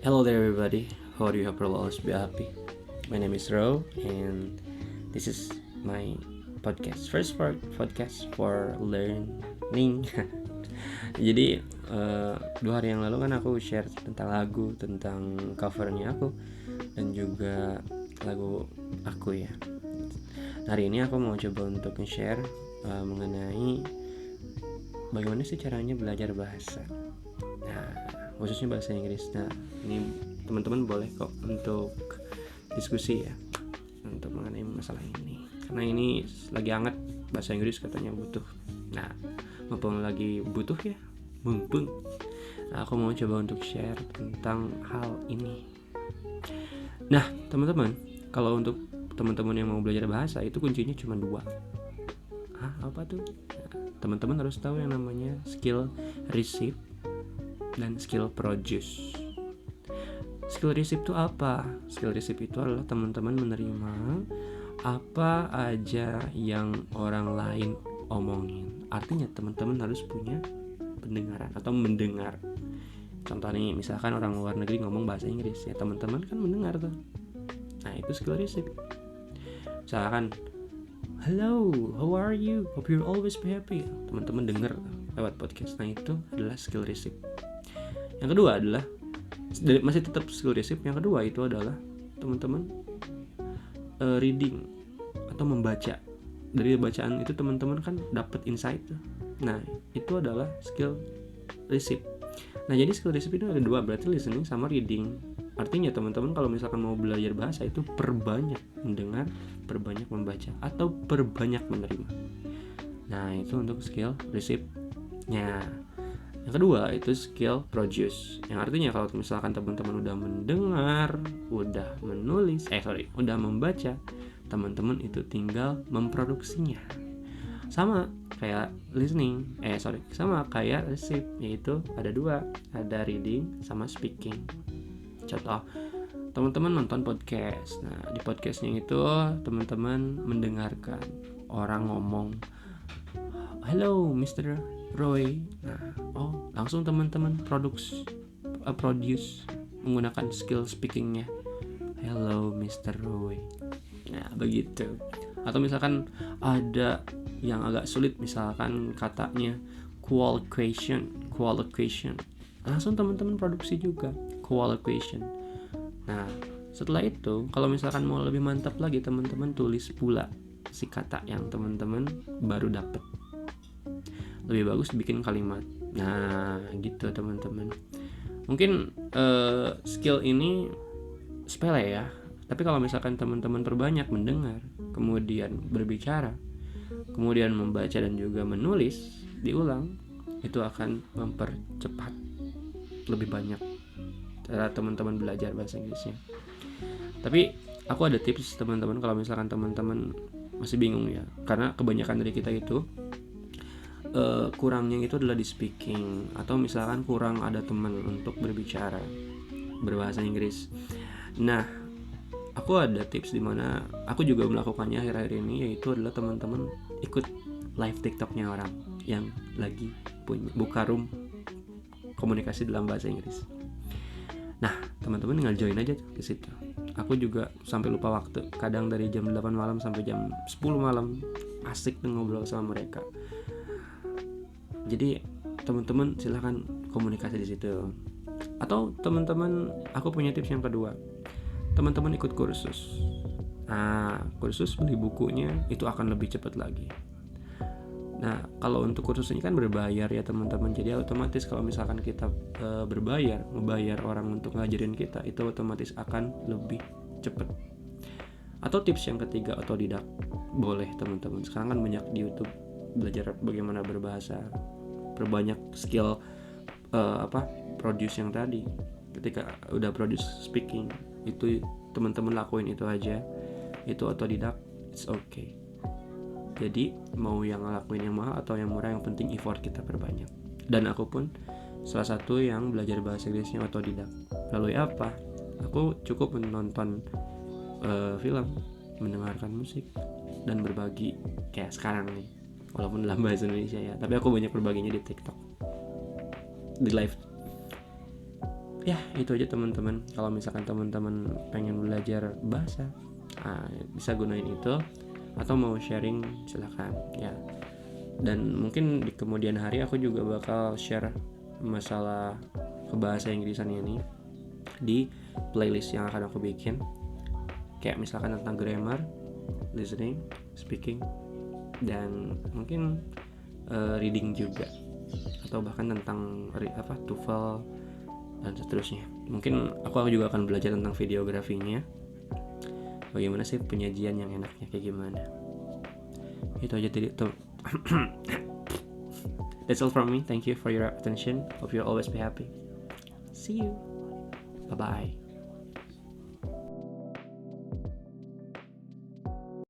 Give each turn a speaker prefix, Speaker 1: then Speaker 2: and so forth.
Speaker 1: Hello there, everybody. How do you hope you'll always be happy? My name is Ro, and this is my first podcast for learning. Jadi 2 hari yang lalu kan aku share tentang lagu, tentang covernya aku, dan juga lagu aku ya. Hari ini aku mau coba untuk share mengenai bagaimana sih caranya belajar bahasa. Nah, khususnya bahasa Inggris. Nah, ini teman-teman boleh kok untuk diskusi ya untuk mengenai masalah ini, karena ini lagi hangat bahasa Inggris katanya butuh. Nah, mumpung lagi butuh ya, aku mau coba untuk share tentang hal ini. Nah, teman-teman, kalau untuk teman-teman yang mau belajar bahasa itu kuncinya cuma 2. Apa tuh? Nah, teman-teman harus tahu yang namanya skill receive dan skill produce. Skill receive itu apa? Skill receive itu adalah teman-teman menerima apa aja yang orang lain omongin. Artinya teman-teman harus punya pendengaran atau mendengar. Contoh nih, misalkan orang luar negeri ngomong bahasa Inggris, ya teman-teman kan mendengar tuh. Nah, itu skill receive. Misalkan, hello, how are you? Hope you're always be happy. Teman-teman dengar lewat podcast. Nah, itu adalah skill receive. Yang kedua adalah masih tetap skill receive. Yang kedua itu adalah teman-teman reading atau membaca. Dari bacaan itu teman-teman kan dapat insight. Nah, itu adalah skill receive. Nah, jadi skill receive itu ada 2, berarti listening sama reading. Artinya teman-teman kalau misalkan mau belajar bahasa itu perbanyak mendengar, perbanyak membaca, atau perbanyak menerima. Nah, itu untuk skill receive-nya. Yang kedua itu skill produce, yang artinya kalau misalkan teman-teman udah mendengar, udah menulis, udah membaca, teman-teman itu tinggal memproduksinya. Sama kayak listening, sama kayak receive, yaitu ada 2, ada reading sama speaking. Contoh, teman-teman nonton podcast. Nah, di podcastnya itu teman-teman mendengarkan orang ngomong, hello Mr. Roy. Nah, langsung teman-teman produce menggunakan skill speakingnya, hello Mr. Roy. Nah, begitu. Atau misalkan ada yang agak sulit, misalkan katanya qualification, langsung teman-teman produksi juga qualification. Nah, setelah itu kalau misalkan mau lebih mantap lagi, teman-teman tulis pula si kata yang teman-teman baru dapat. Lebih bagus bikin kalimat. Nah, gitu teman-teman. Mungkin skill ini sepele ya, tapi kalau misalkan teman-teman perbanyak mendengar, kemudian berbicara, kemudian membaca dan juga menulis diulang, itu akan mempercepat lebih banyak cara teman-teman belajar bahasa Inggrisnya. Tapi aku ada tips teman-teman kalau misalkan teman-teman masih bingung ya, karena kebanyakan dari kita itu kurangnya itu adalah di speaking, atau misalkan kurang ada teman untuk berbicara berbahasa Inggris. Nah, aku ada tips di mana aku juga melakukannya akhir-akhir ini, yaitu adalah teman-teman ikut live TikToknya orang yang lagi buka room komunikasi dalam bahasa Inggris. Nah, teman-teman tinggal join aja ke situ. Aku juga sampai lupa waktu, kadang dari jam 8 malam sampai jam 10 malam asik tuh ngobrol sama mereka. Jadi teman-teman silahkan komunikasi di situ. Atau teman-teman, aku punya tips yang kedua. Teman-teman ikut kursus. Nah, kursus beli bukunya itu akan lebih cepat lagi. Nah, kalau untuk kursus ini kan berbayar ya teman-teman. Jadi otomatis kalau misalkan kita membayar orang untuk ngajarin kita, itu otomatis akan lebih cepat. Atau tips yang ketiga, otodidak. Boleh teman-teman. Sekarang kan banyak di YouTube belajar bagaimana berbahasa. Perbanyak skill produce yang tadi. Ketika udah produce speaking, itu teman-teman lakuin itu aja. Itu otodidak, it's okay. Jadi mau yang ngelakuin yang mahal atau yang murah, yang penting effort kita perbanyak. Dan aku pun salah satu yang belajar bahasa Inggrisnya otodidak. Lalu apa? Aku cukup menonton film, mendengarkan musik, dan berbagi kayak sekarang nih, walaupun dalam bahasa Indonesia ya, tapi aku banyak berbaginya di TikTok, di live Ya itu aja teman-teman. Kalau misalkan teman-teman pengen belajar bahasa, bisa gunain itu, atau mau sharing silakan ya. Dan mungkin di kemudian hari aku juga bakal share masalah bahasa Inggrisan ini di playlist yang akan aku bikin, kayak misalkan tentang grammar, listening, speaking, dan mungkin reading juga, atau bahkan tentang TOEFL dan seterusnya. Mungkin aku juga akan belajar tentang videografinya, bagaimana sih penyajian yang enaknya kayak gimana. Itu aja tadi tuh. That's all from me. Thank you for your attention. Hope you'll always be happy. See you. Bye bye.